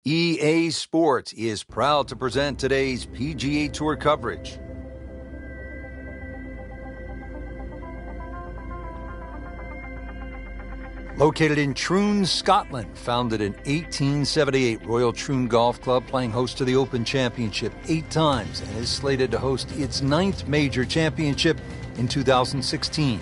EA Sports is proud to present today's PGA Tour coverage. Located in Troon, Scotland, founded in 1878, Royal Troon Golf Club playing host to the Open Championship 8 times and is slated to host its 9th major championship in 2016.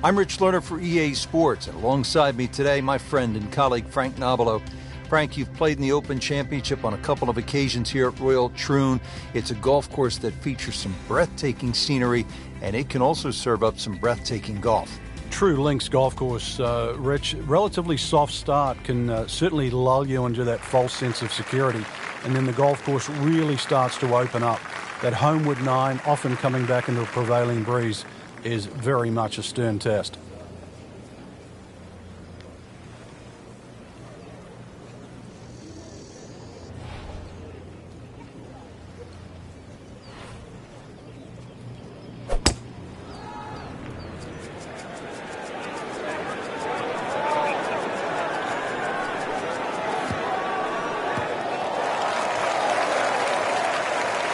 I'm Rich Lerner for EA Sports, and alongside me today, my friend and colleague Frank Nobilo. Frank, you've played in the Open Championship on a couple of occasions here at Royal Troon. It's a golf course that features some breathtaking scenery, and it can also serve up some breathtaking golf. True Links golf course, Rich. Relatively soft start can certainly lull you into that false sense of security, and then the golf course really starts to open up. That homeward 9, often coming back into a prevailing breeze, is very much a stern test.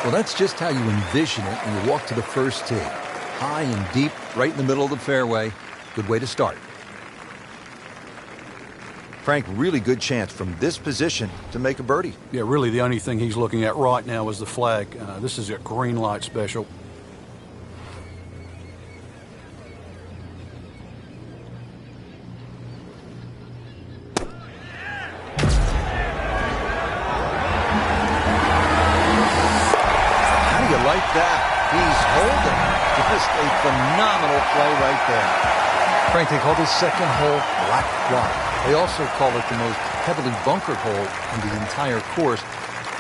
Well, that's just how you envision it when you walk to the first tee. High and deep, right in the middle of the fairway. Good way to start. Frank, really good chance from this position to make a birdie. Yeah, really the only thing he's looking at right now is the flag. This is a green light special. Like that. He's holding. Just a phenomenal play right there. Frank, they call this second hole Black Rock. They also call it the most heavily bunkered hole in the entire course.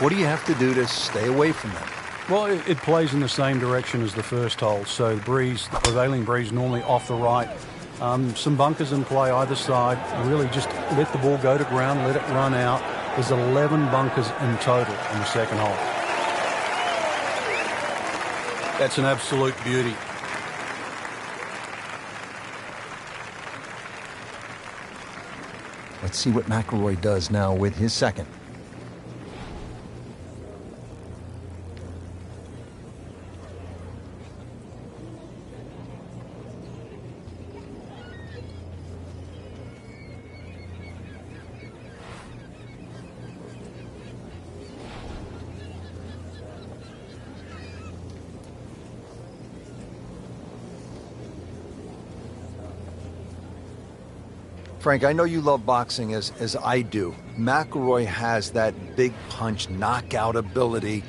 What do you have to do to stay away from that? Well, it plays in the same direction as the first hole. So the prevailing breeze normally off the right. Some bunkers in play either side. Really just let the ball go to ground, let it run out. There's 11 bunkers in total in the second hole. That's an absolute beauty. Let's see what McIlroy does now with his second. Frank, I know you love boxing as I do. McIlroy has that big punch knockout ability.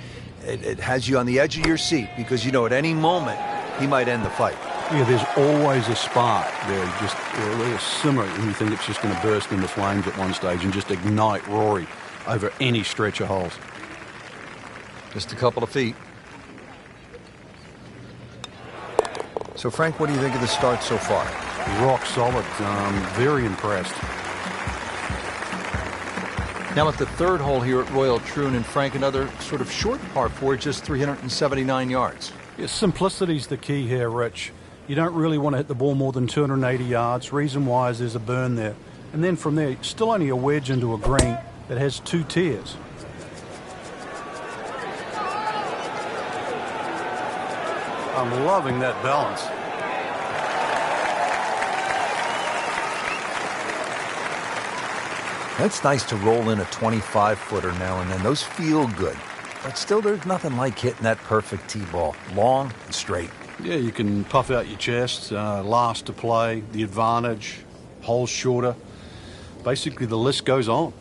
It has you on the edge of your seat because you know at any moment he might end the fight. Yeah, there's always a spark there, just really a simmer, and you think it's just going to burst into flames at one stage and just ignite Rory over any stretch of holes. Just a couple of feet. So, Frank, what do you think of the start so far? Rock solid. Very impressed. Now at the third hole here at Royal Troon, and Frank, another sort of short par 4, just 379 yards. Yeah, simplicity's the key here, Rich. You don't really want to hit the ball more than 280 yards. Reason why is there's a burn there. And then from there, still only a wedge into a green that has 2 tiers. I'm loving that balance. That's nice to roll in a 25-footer now and then. Those feel good. But still, there's nothing like hitting that perfect tee ball. Long and straight. Yeah, you can puff out your chest, last to play, the advantage, holes shorter. Basically, the list goes on.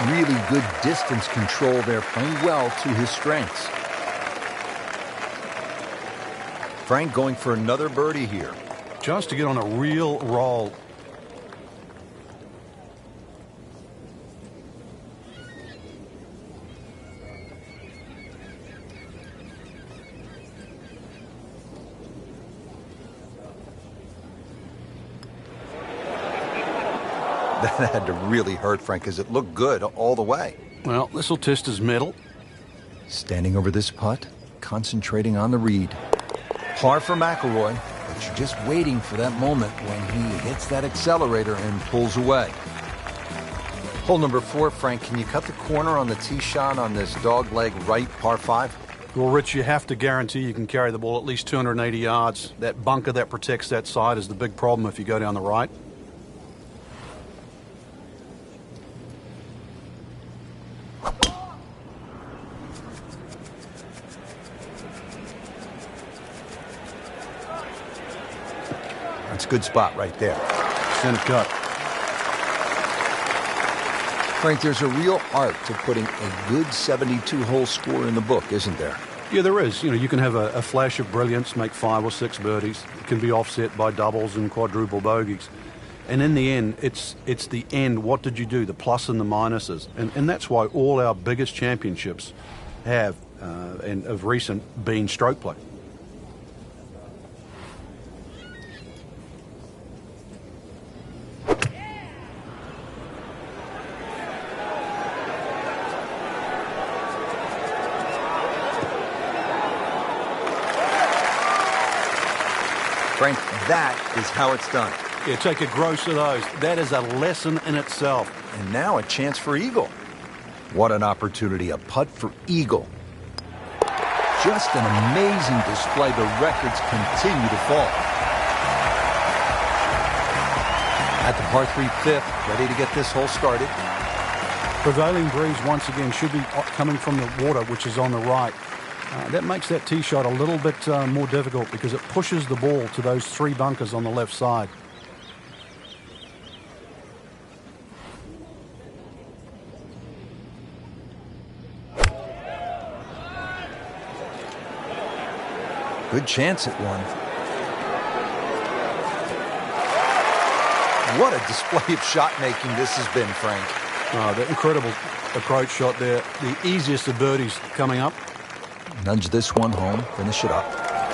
Really good distance control there, playing well to his strengths. Frank going for another birdie here. Just to get on a real roll. That had to really hurt, Frank, because it looked good all the way. Well, this will test his mettle. Standing over this putt, concentrating on the read. Par for McIlroy, but you're just waiting for that moment when he hits that accelerator and pulls away. Hole number 4, Frank, can you cut the corner on the tee shot on this dogleg right par 5? Well, Rich, you have to guarantee you can carry the ball at least 280 yards. That bunker that protects that side is the big problem if you go down the right. That's a good spot right there. Center cut. Frank, there's a real art to putting a good 72-hole score in the book, isn't there? Yeah, there is. You know, you can have a flash of brilliance, make 5 or 6 birdies. It can be offset by doubles and quadruple bogeys. And in the end, it's the end. What did you do? The plus and the minuses. And that's why all our biggest championships have, and of recent, been stroke play. Frank, that is how it's done. Yeah, take a gross of those. That is a lesson in itself. And now a chance for eagle. What an opportunity, a putt for eagle. Just an amazing display. The records continue to fall. At the par 3 fifth, ready to get this hole started. Prevailing breeze once again should be coming from the water, which is on the right. That makes that tee shot a little bit more difficult because it pushes the ball to those 3 bunkers on the left side. Good chance at one. What a display of shot making this has been, Frank. Oh, that incredible approach shot there. The easiest of birdies coming up. Nudge this one home, finish it up.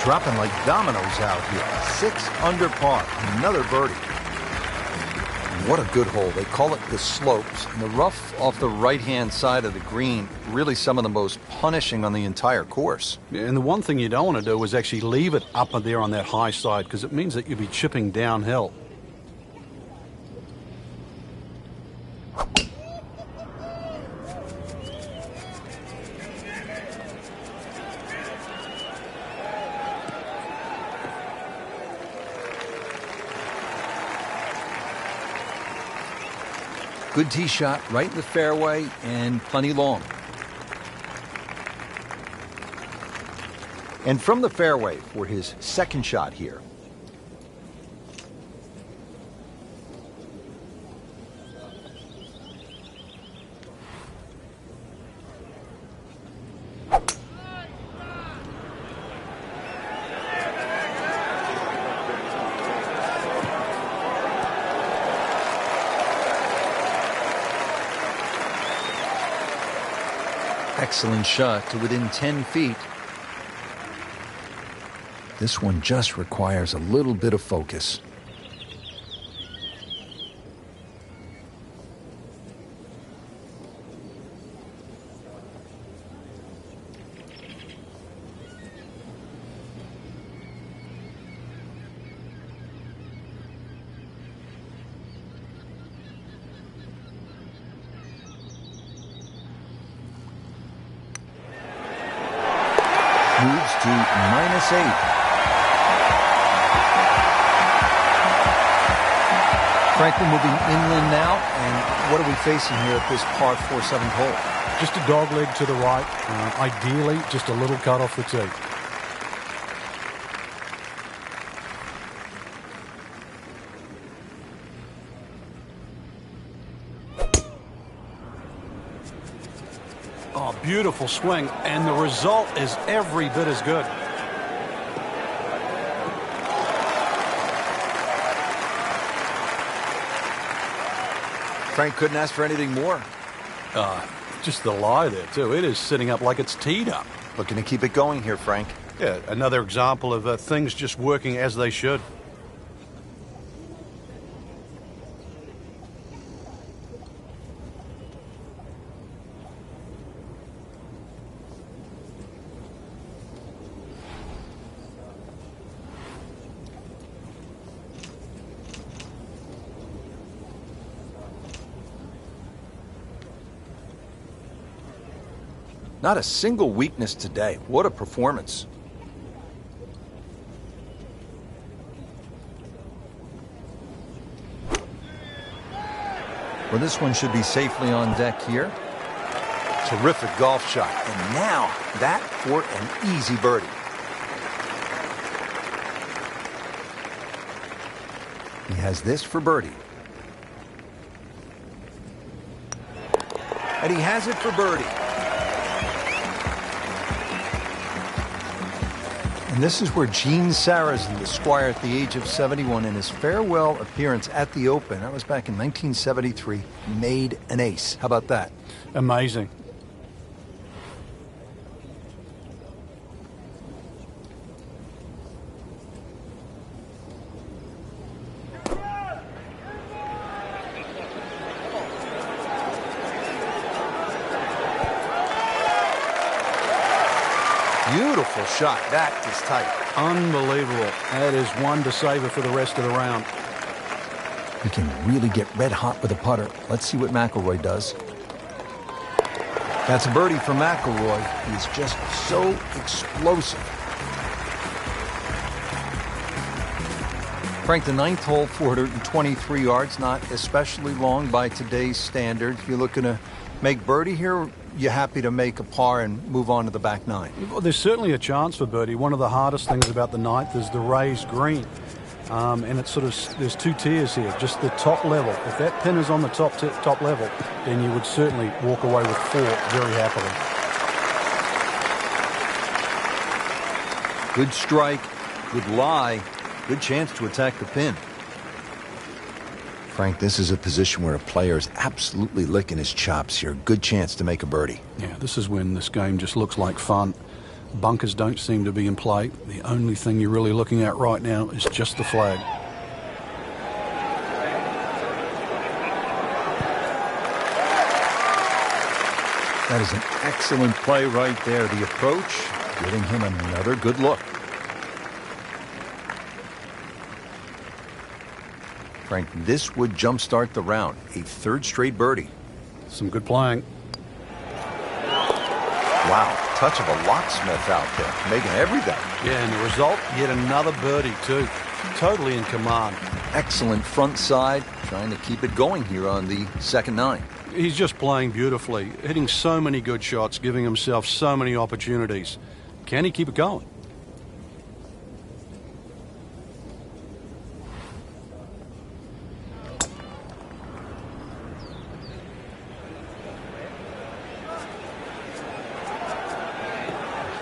Dropping like dominoes out here. 6 under par, another birdie. What a good hole. They call it the slopes. And the rough off the right-hand side of the green, really some of the most punishing on the entire course. Yeah, and the one thing you don't want to do is actually leave it up there on that high side because it means that you'll be chipping downhill. Good tee shot, right in the fairway, and plenty long. And from the fairway for his second shot here. Excellent shot to within 10 feet. This one just requires a little bit of focus. Moves to -8. Frank, we're moving inland now, and what are we facing here at this par 4 7th hole? Just a dog leg to the right. Ideally, just a little cut off the tee. Oh, beautiful swing, and the result is every bit as good. Frank couldn't ask for anything more. Just the lie there, too. It is sitting up like it's teed up. Looking to keep it going here, Frank. Yeah, another example of things just working as they should. Not a single weakness today. What a performance. Well, this one should be safely on deck here. Terrific golf shot. And now that for an easy birdie. He has this for birdie. And he has it for birdie. And this is where Gene Sarazen, the squire at the age of 71, in his farewell appearance at the Open, that was back in 1973, made an ace. How about that? Amazing. Beautiful shot. That is tight. Unbelievable. That is one to savor for the rest of the round. He can really get red hot with a putter. Let's see what McIlroy does. That's a birdie for McIlroy. He's just so explosive. Frank, the ninth hole, 423 yards, not especially long by today's standard. You're looking to make birdie here. You happy to make a par and move on to the back nine? Well, there's certainly a chance for birdie. One of the hardest things about the ninth is the raised green. And it's sort of, there's two tiers here, just the top level. If that pin is on the top level, then you would certainly walk away with 4 very happily. Good strike, good lie, good chance to attack the pin. Frank, this is a position where a player is absolutely licking his chops here. Good chance to make a birdie. Yeah, this is when this game just looks like fun. Bunkers don't seem to be in play. The only thing you're really looking at right now is just the flag. That is an excellent play right there. The approach, giving him another good look. Frank, this would jumpstart the round. A third straight birdie. Some good playing. Wow, touch of a locksmith out there, making everything. Yeah, and the result, yet another birdie too. Totally in command. Excellent front side, trying to keep it going here on the second nine. He's just playing beautifully, hitting so many good shots, giving himself so many opportunities. Can he keep it going?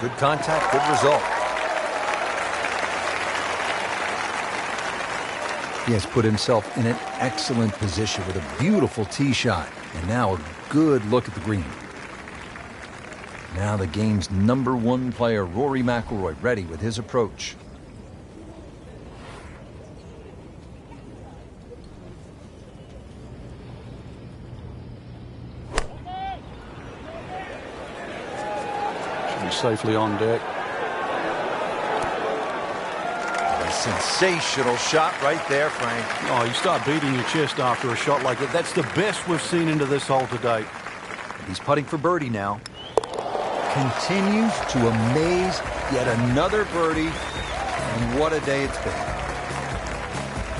Good contact, good result. He has put himself in an excellent position with a beautiful tee shot. And now a good look at the green. Now the game's #1 player, Rory McIlroy, ready with his approach. Safely on deck. A sensational shot right there, Frank. Oh, you start beating your chest after a shot like that. That's the best we've seen into this hole to date. He's putting for birdie now. Continues to amaze. Yet another birdie. And what a day it's been.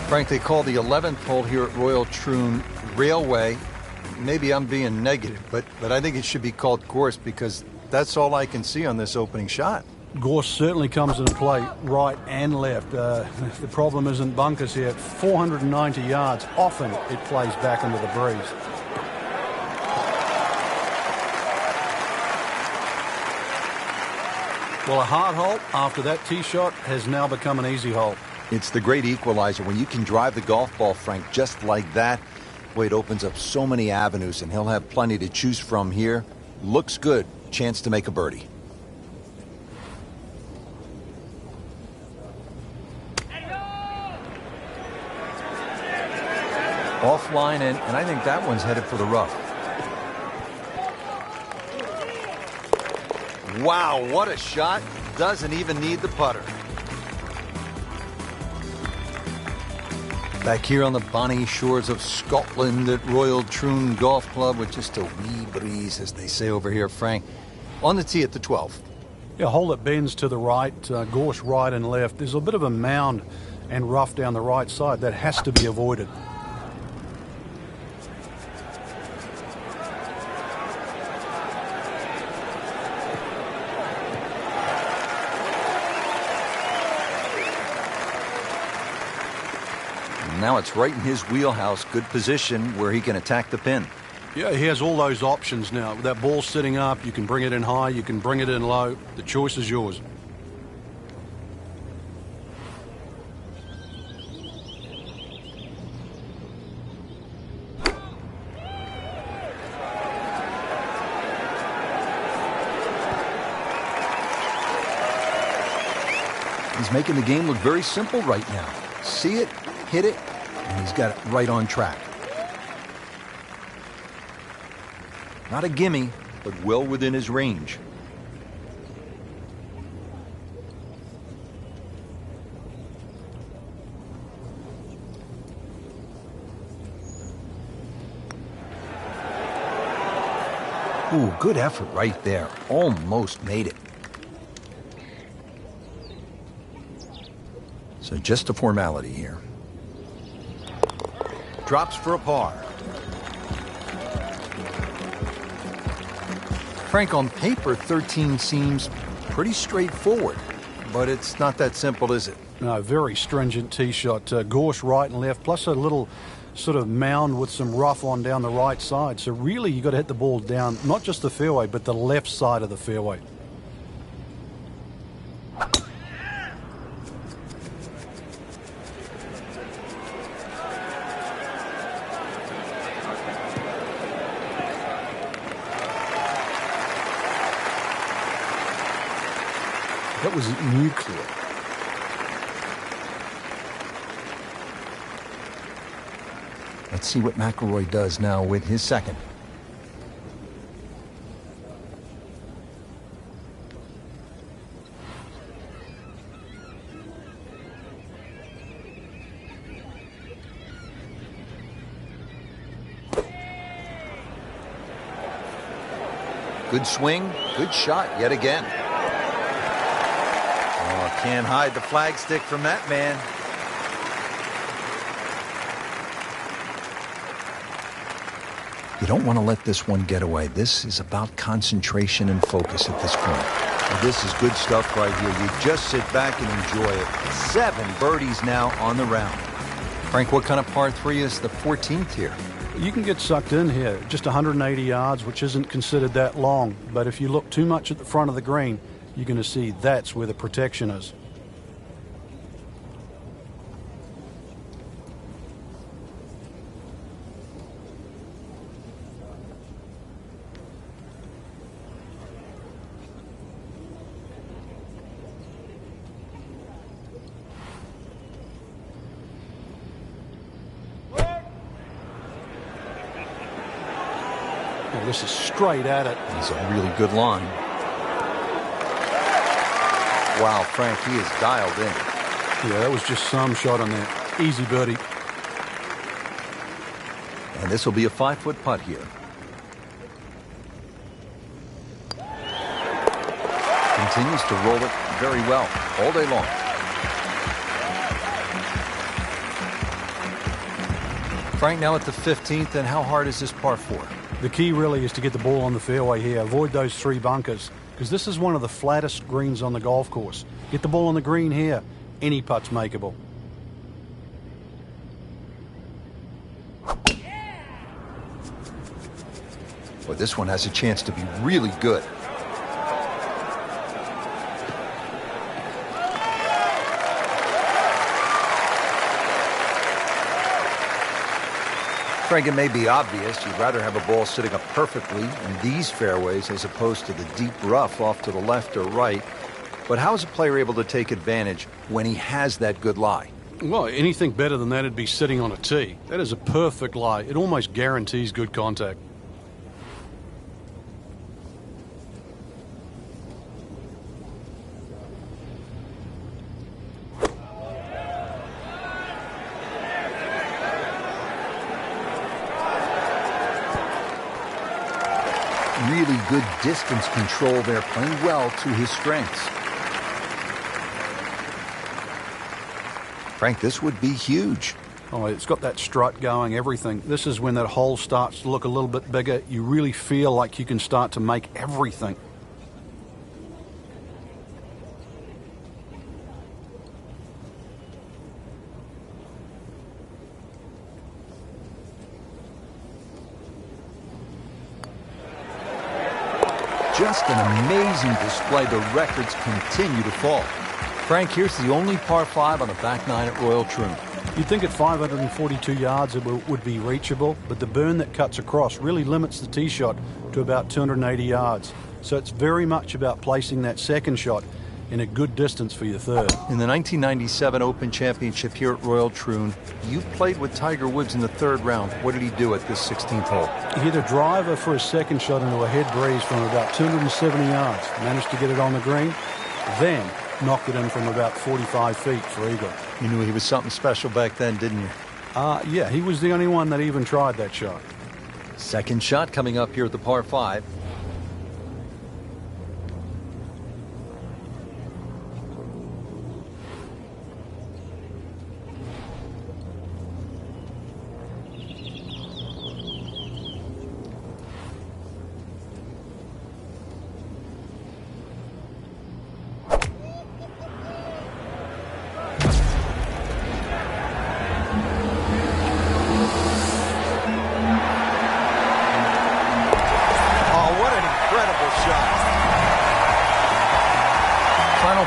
Frank, they call the 11th hole here at Royal Troon Railway. Maybe I'm being negative, but I think it should be called course because that's all I can see on this opening shot. Gorse certainly comes into play right and left. The problem isn't bunkers here. 490 yards. Often it plays back into the breeze. Well, a hard hole after that tee shot has now become an easy hole. It's the great equalizer. When you can drive the golf ball, Frank, just like that, boy, it opens up so many avenues, and he'll have plenty to choose from here. Looks good. Chance to make a birdie. Offline, and I think that one's headed for the rough. Wow, what a shot. Doesn't even need the putter. Back here on the bonny shores of Scotland at Royal Troon Golf Club with just a wee breeze, as they say over here, Frank. On the tee at the 12th. Yeah, hole that bends to the right, gorse right and left. There's a bit of a mound and rough down the right side. That has to be avoided. Now it's right in his wheelhouse. Good position where he can attack the pin. Yeah, he has all those options now. With that ball sitting up, you can bring it in high, you can bring it in low. The choice is yours. He's making the game look very simple right now. See it, hit it, and he's got it right on track. Not a gimme, but well within his range. Ooh, good effort right there. Almost made it. So just a formality here. Drops for a par. Frank, on paper, 13 seems pretty straightforward, but it's not that simple, is it? No, very stringent tee shot. Gorse right and left, plus a little sort of mound with some rough on down the right side. So really, you got to hit the ball down, not just the fairway, but the left side of the fairway. That was nuclear. Let's see what McIlroy does now with his second. Good swing, good shot yet again. Can't hide the flagstick from that man. You don't want to let this one get away. This is about concentration and focus at this point. Well, this is good stuff right here. You just sit back and enjoy it. 7 birdies now on the round. Frank, what kind of par 3 is the 14th here? You can get sucked in here. Just 180 yards, which isn't considered that long. But if you look too much at the front of the green, you're going to see that's where the protection is. Well, this is straight at it. It's a really good line. Wow, Frank, he is dialed in. Yeah, that was just some shot on there. Easy birdie. And this will be a 5-foot putt here. Continues to roll it very well all day long. Frank, now at the 15th, and how hard is this par 4? The key really is to get the ball on the fairway here. Avoid those 3 bunkers, because this is one of the flattest greens on the golf course. Get the ball on the green here. Any putt's makeable. Well, this one has a chance to be really good. Frank, it may be obvious you'd rather have a ball sitting up perfectly in these fairways as opposed to the deep rough off to the left or right. But how is a player able to take advantage when he has that good lie? Well, anything better than that would be sitting on a tee. That is a perfect lie. It almost guarantees good contact. really good distance control there, playing well to his strengths. Frank, this would be huge. Oh, it's got that strut going, everything. This is when that hole starts to look a little bit bigger. You really feel like you can start to make everything. Just an amazing display. The records continue to fall. Frank, here's the only par 5 on the back 9 at Royal Troon. You'd think at 542 yards it would be reachable, but the burn that cuts across really limits the tee shot to about 280 yards. So it's very much about placing that second shot in a good distance for your third. In the 1997 Open Championship here at Royal Troon, you played with Tiger Woods in the 3rd round. What did he do at this 16th hole? He hit a driver for a second shot into a head breeze from about 270 yards. Managed to get it on the green, then knocked it in from about 45 feet for eagle. You knew he was something special back then, didn't you? Yeah, he was the only one that even tried that shot. Second shot coming up here at the par 5.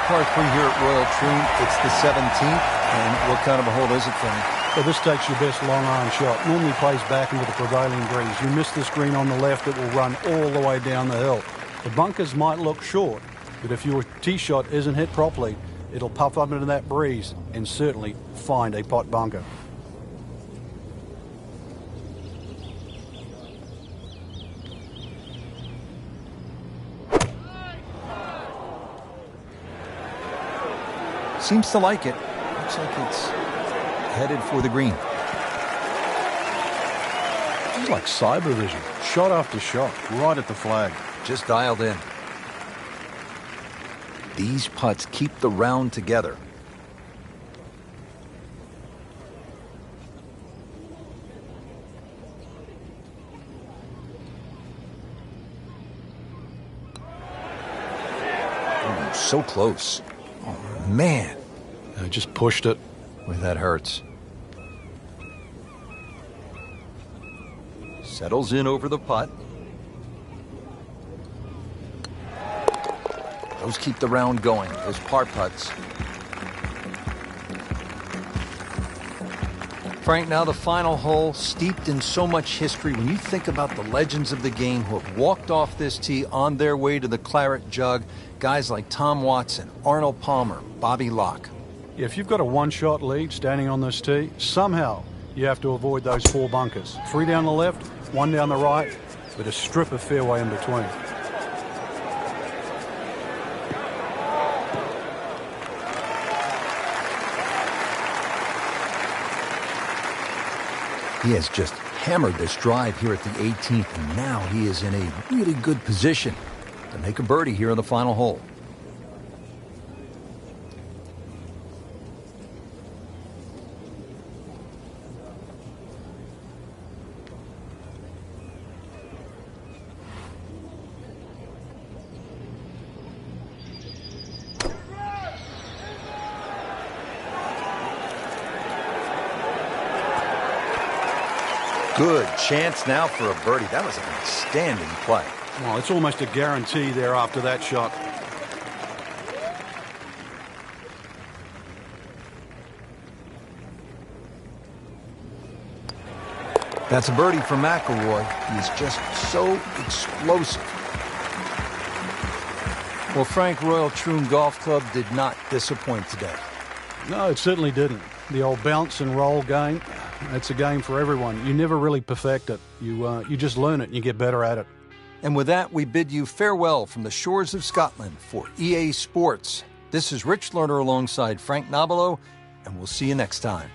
Par 3 here at Royal Troon. It's the 17th, and what kind of a hole is it, Frank? Well, this takes your best long iron shot. Normally plays back into the prevailing breeze. You miss this green on the left, it will run all the way down the hill. The bunkers might look short, but if your tee shot isn't hit properly, it'll puff up into that breeze and certainly find a pot bunker. Seems to like it. Looks like it's headed for the green. It's like cyber vision. Shot after shot, right at the flag. Just dialed in. These putts keep the round together. Ooh, so close. Oh, man. I just pushed it. Boy, that hurts. Settles in over the putt. Those keep the round going, those par putts. Frank, now the final hole, steeped in so much history. When you think about the legends of the game who have walked off this tee on their way to the claret jug, guys like Tom Watson, Arnold Palmer, Bobby Locke. If you've got a one-shot lead standing on this tee, somehow you have to avoid those 4 bunkers. 3 down the left, 1 down the right, with a strip of fairway in between. He has just hammered this drive here at the 18th, and now he is in a really good position to make a birdie here on the final hole. Good chance now for a birdie. That was an outstanding play. Well, it's almost a guarantee there after that shot. That's a birdie for McIlroy. He's just so explosive. Well, Frank, Royal Troon Golf Club did not disappoint today. No, it certainly didn't. The old bounce and roll game, it's a game for everyone. You never really perfect it. You just learn it and you get better at it. And with that, we bid you farewell from the shores of Scotland for EA Sports. This is Rich Lerner alongside Frank Nobilo, and we'll see you next time.